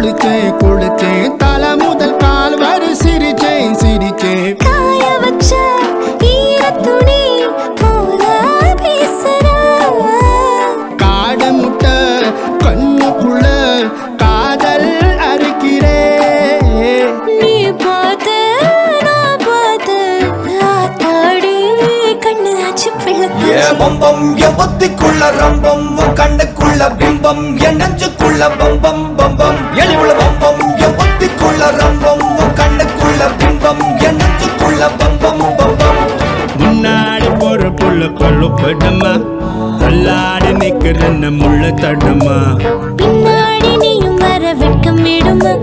குளிச்சேன் குளிச்சேன் தலை முதல் கால் வரை சிரிச்சேன் சிரிச்சேன் காய வச்ச ஈரத்துணி போல பேசுற காடு முட்டை கண்ணுக்குள்ள காதல் அறுக்கிறே நீ பார்த்து நான் பார்த்து ஆத்தாடி கண்ணு ஆச்சு பிள்ளை பம்பம் என் ஒத்திக்குள்ள ரம்பம் உன் கண்ணுக்குள்ள பிம்பம் என் நெஞ்சுக்குள்ள பம்பம் பம்பம் எளிவுள்ள பம்பம் என் ஒத்திக்குள்ள ரம்பம் உன் கண்ணுக்குள்ள பிம்பம் என் நெஞ்சுக்குள்ள பம்பம் பம்பம் முன்னாடி போற புள்ள கொள்ளுப்படுமா தள்ளாடி நிக்கிற முள்ள தடுமா பின்னாடி நீயும் வர வெட்கம் விடுமா